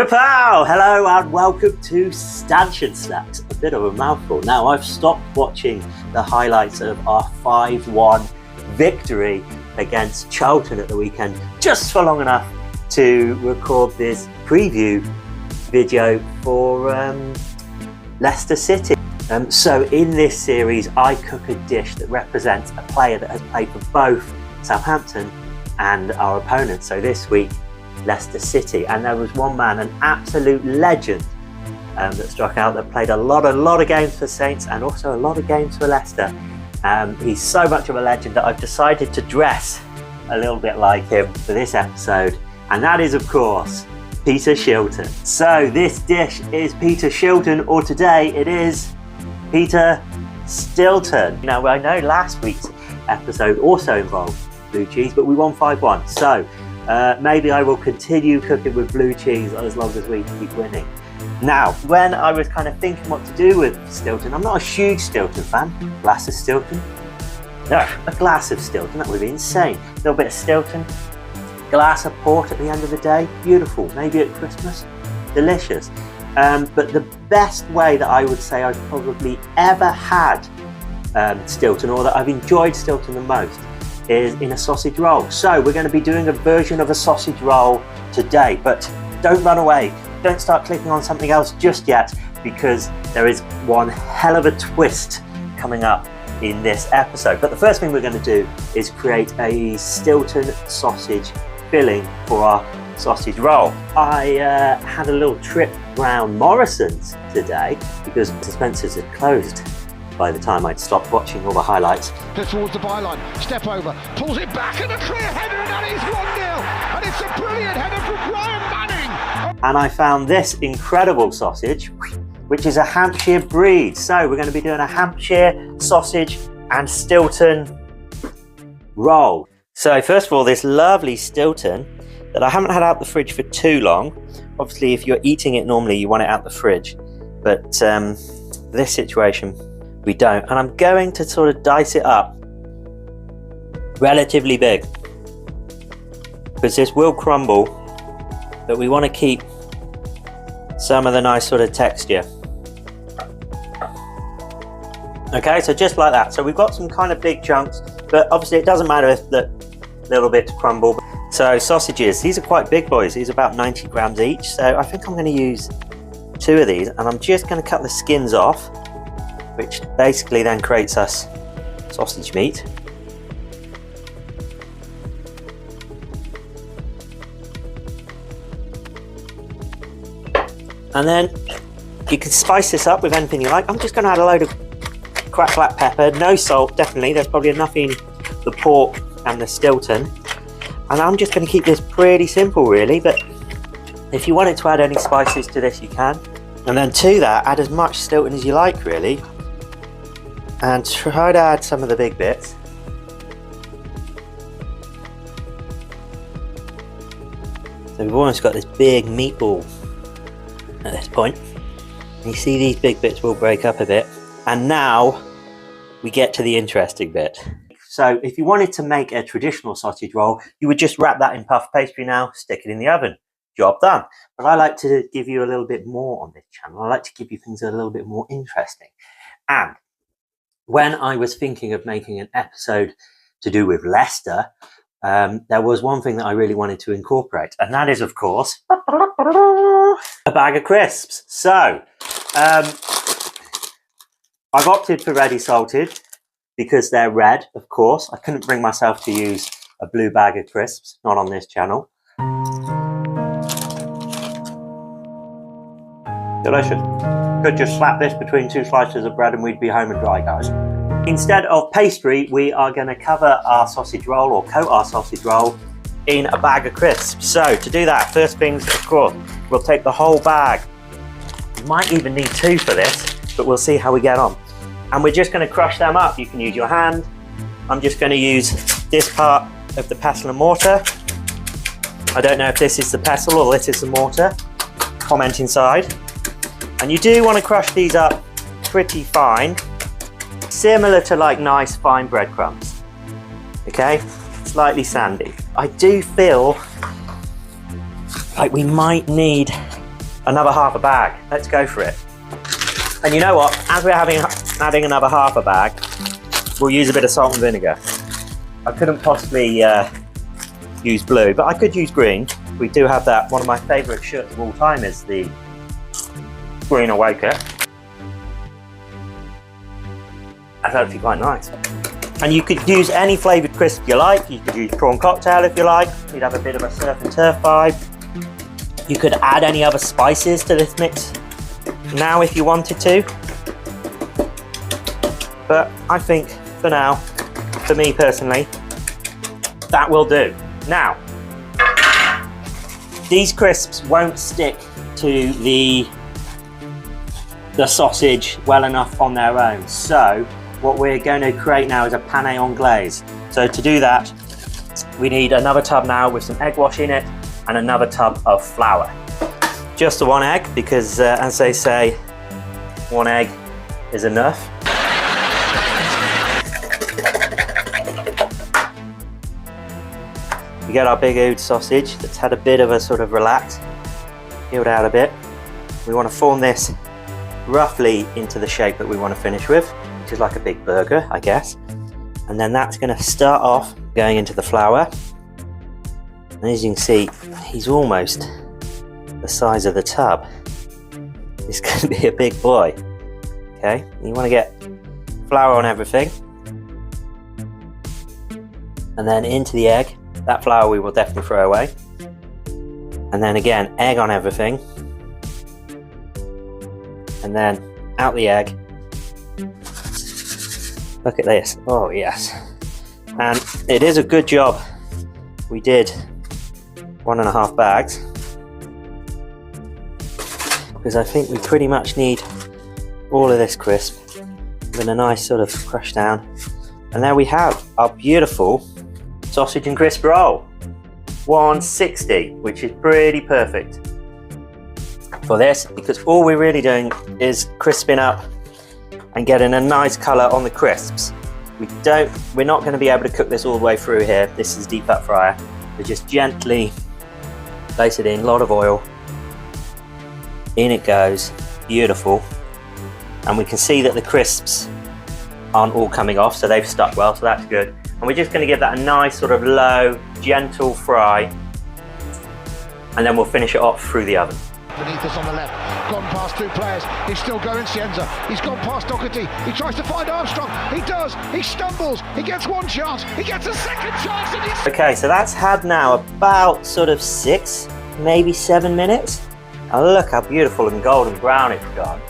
Kapow! Hello and welcome to Stanchion Snacks. A bit of a mouthful. Now, I've stopped watching the highlights of our 5-1 victory against Stilton at the weekend just for long enough to record this preview video for Leicester City. So in this series, I cook a dish that represents a player that has played for both Southampton and our opponents. So this week, Leicester City, and there was one man, an absolute legend, that struck out, that played a lot of games for Saints and also a lot of games for Leicester. He's so much of a legend that I've decided to dress a little bit like him for this episode, and that is of course Peter Shilton. So this dish is Peter Shilton, or today it is Peter Stilton. Now, I know last week's episode also involved blue cheese, but we won 5-1, so maybe I will continue cooking with blue cheese as long as we keep winning. Now, when I was kind of thinking what to do with Stilton, I'm not a huge Stilton fan. Glass of Stilton? No, a glass of Stilton, that would be insane. A little bit of Stilton, glass of port at the end of the day, beautiful. Maybe at Christmas, delicious. But the best way that I would say I've probably ever had Stilton, or that I've enjoyed Stilton the most, is in a sausage roll. So we're going to be doing a version of a sausage roll today, but don't run away. Don't start clicking on something else just yet, because there is one hell of a twist coming up in this episode. But the first thing we're going to do is create a Stilton sausage filling for our sausage roll. I had a little trip round Morrison's today because Spencer's had closed by the time I'd stopped watching all the highlights. Towards the byline, step over, pulls it back, and a clear header, and that is 1-0, and it's a brilliant header from Brian Manning. And I found this incredible sausage, which is a Hampshire breed. So we're going to be doing a Hampshire sausage and Stilton roll. So first of all, this lovely Stilton that I haven't had out the fridge for too long. Obviously, if you're eating it normally, you want it out the fridge, but this situation, we don't. And I'm going to sort of dice it up relatively big, because this will crumble, but we want to keep some of the nice sort of texture. Okay, so just like that. So we've got some kind of big chunks, but obviously it doesn't matter if the little bits crumble. So sausages, these are quite big boys. These are about 90 grams each. So I think I'm going to use 2 of these, and I'm just going to cut the skins off, which basically then creates us sausage meat. And then you can spice this up with anything you like. I'm just going to add a load of cracked black pepper, no salt, definitely. There's probably enough in the pork and the Stilton. And I'm just going to keep this pretty simple, really. But if you wanted to add any spices to this, you can. And then to that, add as much Stilton as you like, really. And try to add some of the big bits. So we've almost got this big meatball at this point. You see these big bits will break up a bit. And now we get to the interesting bit. So if you wanted to make a traditional sausage roll, you would just wrap that in puff pastry now, stick it in the oven. Job done. But I like to give you a little bit more on this channel. I like to give you things that are a little bit more interesting. And when I was thinking of making an episode to do with Leicester, there was one thing that I really wanted to incorporate, and that is, of course, a bag of crisps. So I've opted for ready salted because they're red, of course. I couldn't bring myself to use a blue bag of crisps, not on this channel. Delicious. Could just slap this between 2 slices of bread and we'd be home and dry, guys. Instead of pastry, we are going to cover our sausage roll, or coat our sausage roll, in a bag of crisps. So to do that, first things, of course, we'll take the whole bag. You might even need 2 for this, but we'll see how we get on. And we're just going to crush them up. You can use your hand. I'm just going to use this part of the pestle and mortar. I don't know if this is the pestle or this is the mortar. Comment inside. And you do want to crush these up pretty fine, similar to like nice fine breadcrumbs. Okay, slightly sandy. I do feel like we might need another half a bag. Let's go for it. And you know what? As we're adding another half a bag, we'll use a bit of salt and vinegar. I couldn't possibly use blue, but I could use green. We do have that. One of my favourite shirts of all time is the green awaker. That's actually quite nice. And you could use any flavoured crisp you like. You could use prawn cocktail if you like. You'd have a bit of a surf and turf vibe. You could add any other spices to this mix now if you wanted to. But I think for now, for me personally, that will do. Now, these crisps won't stick to the sausage well enough on their own. So what we're going to create now is a panne anglaise. So to do that, we need another tub now with some egg wash in it and another tub of flour. Just the one egg, because as they say, one egg is enough. We get our big oud sausage that's had a bit of a sort of relax, peeled out a bit. We want to form this roughly into the shape that we want to finish with, which is like a big burger, I guess. And then that's going to start off going into the flour. And as you can see, he's almost the size of the tub. It's going to be a big boy. Okay, you want to get flour on everything. And then into the egg. That flour we will definitely throw away. And then again, egg on everything. And then out the egg. Look at this. Oh yes. And it is a good job we did 1.5 bags, because I think we pretty much need all of this crisp with a nice sort of crush down. And there we have our beautiful sausage and crisp roll. 160, which is pretty perfect for this, because all we're really doing is crisping up and getting a nice colour on the crisps. We're not going to be able to cook this all the way through here. This is deep fat fryer. We just gently place it in, a lot of oil. In it goes, beautiful. And we can see that the crisps aren't all coming off, so they've stuck well, so that's good. And we're just going to give that a nice sort of low, gentle fry, and then we'll finish it off through the oven. Beneath us on the left, gone past 2 players, he's still going, Cienza, he's gone past Doherty, he tries to find Armstrong, he does, he stumbles, he gets one chance, he gets a second chance, and he's... Okay, so that's had now about sort of 6, maybe 7 minutes. And look how beautiful and golden brown it's gone.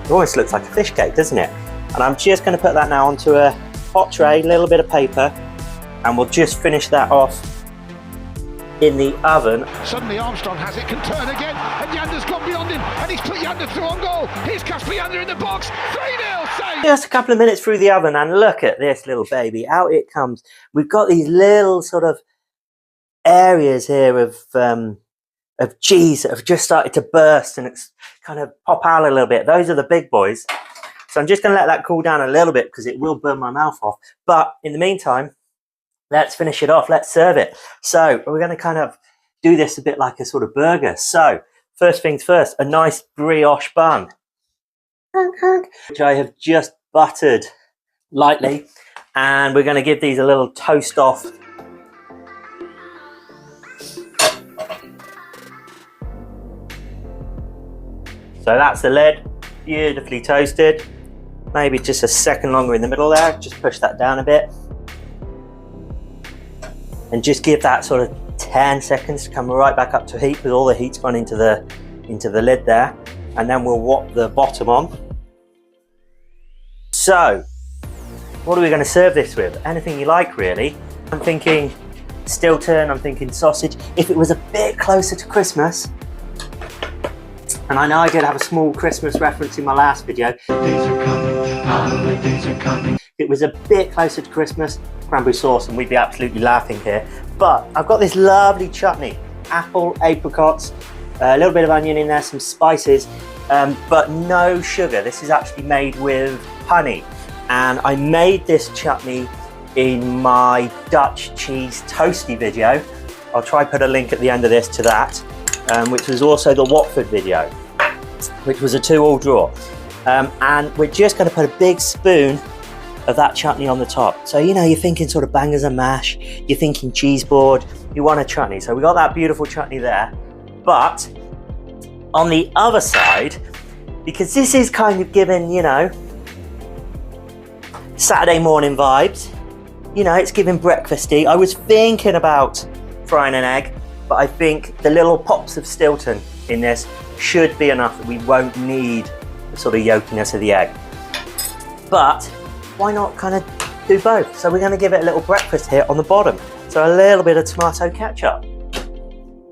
It almost looks like a fish cake, doesn't it? And I'm just going to put that now onto a hot tray, a little bit of paper, and we'll just finish that off in the oven. Suddenly Armstrong has it, can turn again, and Yander's gone beyond him, and he's put Yander through on goal. Here's Casper Yander in the box, 3-0 save! Just a couple of minutes through the oven, and look at this little baby, out it comes. We've got these little sort of areas here of cheese that have just started to burst and it's kind of pop out a little bit. Those are the big boys. So I'm just going to let that cool down a little bit because it will burn my mouth off. But in the meantime, let's finish it off. Let's serve it. So we're going to kind of do this a bit like a sort of burger. So first things first, a nice brioche bun, which I have just buttered lightly. And we're going to give these a little toast off. So that's the lid, beautifully toasted. Maybe just a second longer in the middle there. Just push that down a bit. And just give that sort of 10 seconds to come right back up to heat, because all the heat's gone into the lid there. And then we'll whop the bottom on. So, what are we going to serve this with? Anything you like, really. I'm thinking Stilton, I'm thinking sausage. If it was a bit closer to Christmas, and I know I did have a small Christmas reference in my last video. Days are coming, holidays are coming. It was a bit closer to Christmas, cranberry sauce, and we'd be absolutely laughing here. But I've got this lovely chutney, apple, apricots, a little bit of onion in there, some spices, but no sugar. This is actually made with honey. And I made this chutney in my Dutch cheese toasty video. I'll try put a link at the end of this to that. which was also the Watford video, which was a 2-2 draw. And we're just going to put a big spoon of that chutney on the top. So, you know, you're thinking sort of bangers and mash, you're thinking cheese board, you want a chutney. So we got that beautiful chutney there. But on the other side, because this is kind of giving, you know, Saturday morning vibes, you know, it's giving breakfasty. I was thinking about frying an egg, but I think the little pops of Stilton in this should be enough that we won't need the sort of yolkiness of the egg. But why not kind of do both? So we're going to give it a little breakfast here on the bottom. So a little bit of tomato ketchup.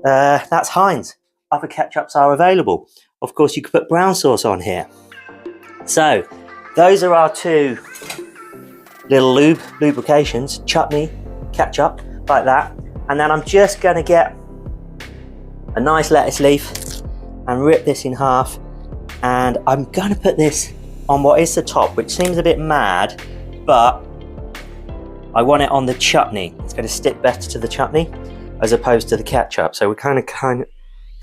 That's Heinz. Other ketchups are available. Of course, you could put brown sauce on here. So those are our two little lubrications, chutney, ketchup, like that. And then I'm just going to get a nice lettuce leaf and rip this in half. And I'm going to put this on what is the top, which seems a bit mad, but I want it on the chutney. It's going to stick better to the chutney as opposed to the ketchup. So we're kind of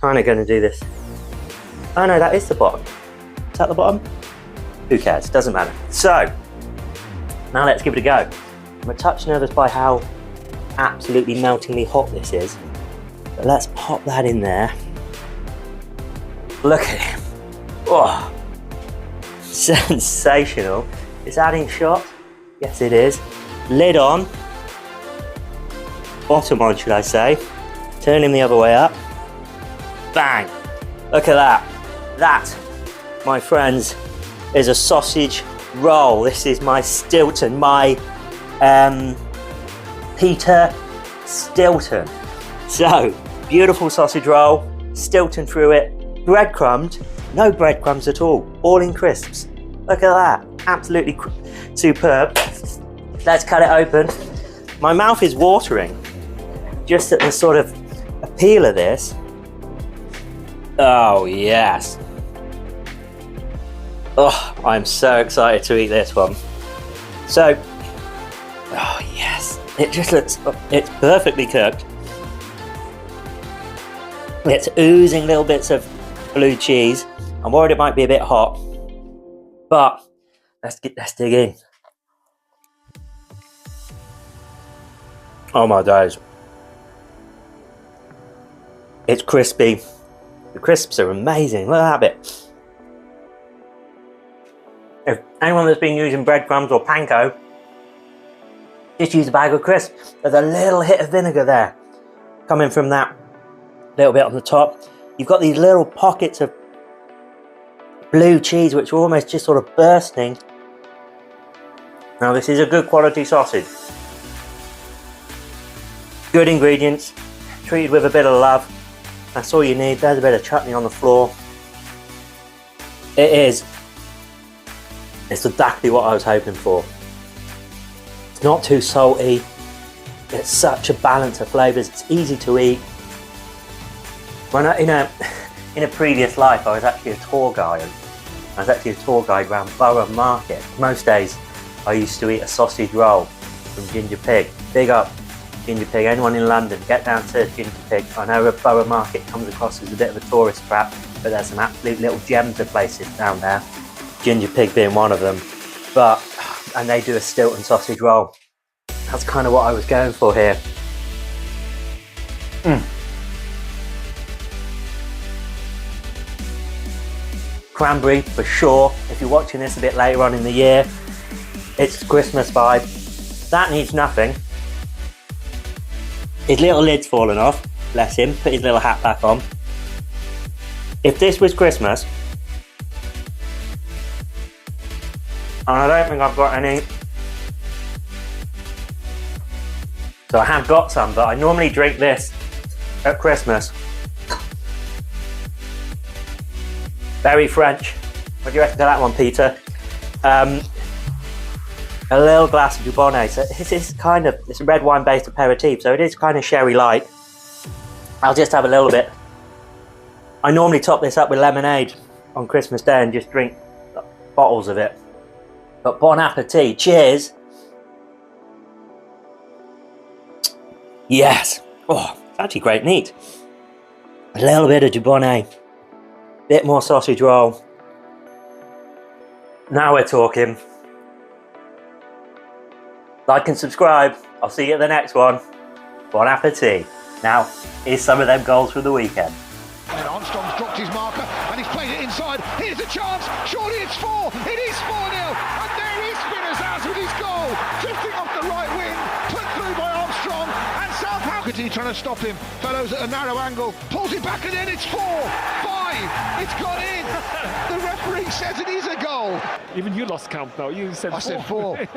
going to do this. Oh no, that is the bottom. Is that the bottom? Who cares? Doesn't matter. So now let's give it a go. I'm a touch nervous by how absolutely meltingly hot this is, but let's pop that in there. Look at him. Oh, sensational. Is that in shot? Yes, it is. Lid on. Bottom on, should I say. Turn him the other way up. Bang. Look at that. That, my friends, is a sausage roll. This is my Stilton, my Peter Shilton. So, beautiful sausage roll, Stilton through it, breadcrumbed, no breadcrumbs at all in crisps. Look at that, absolutely superb. Let's cut it open. My mouth is watering just at the sort of appeal of this. Oh yes. Oh, I'm so excited to eat this one. So, oh yes, it just looks, it's perfectly cooked. It's oozing little bits of blue cheese. I'm worried it might be a bit hot, but let's dig in. Oh my days. It's crispy. The crisps are amazing. Look at that bit. If anyone that's been using breadcrumbs or panko, just use a bag of crisps. There's a little hit of vinegar there coming from that little bit on the top. You've got these little pockets of blue cheese which are almost just sort of bursting. Now this is a good quality sausage. Good ingredients, treated with a bit of love. That's all you need. There's a bit of chutney on the floor. It's exactly what I was hoping for. It's not too salty. It's such a balance of flavours. It's easy to eat. When in a previous life, I was actually a tour guide. I was actually a tour guide around Borough Market. Most days, I used to eat a sausage roll from Ginger Pig. Big up Ginger Pig. Anyone in London, get down to Ginger Pig. I know Borough Market comes across as a bit of a tourist trap, but there's some absolute little gems of places down there. Ginger Pig being one of them. And they do a Stilton sausage roll. That's kind of what I was going for here. Cranberry for sure. If you're watching this a bit later on in the year, it's Christmas vibe. That needs nothing. His little lid's fallen off, bless him. Put his little hat back on. If this was Christmas, and I don't think I've got any, so I have got some, but I normally drink this at Christmas. Very French. What do you reckon to that one, Peter? A little glass of Dubonnet. So this is kind of, it's a red wine based aperitif, so it is kind of sherry light. I'll just have a little bit. I normally top this up with lemonade on Christmas Day and just drink bottles of it. But bon appetit, cheers. Yes. Oh, it's actually great neat. A little bit of dubonnet, bit more sausage roll. Now we're talking. Like and subscribe. I'll see you at the next one. Bon appetit. Now, here's some of them goals from the weekend. And Armstrong's dropped his marker and he's played it inside. Here's a chance. Surely it's 4. It is 4-0. And there is Spinazzo's with his goal. Drifting off the right wing. Put through by Armstrong. And Southampton trying to stop him. Fellows at a narrow angle. Pulls it back and then it's 4. 5. It's gone in. The referee says it is a goal. Even you lost count now. You said I said 4.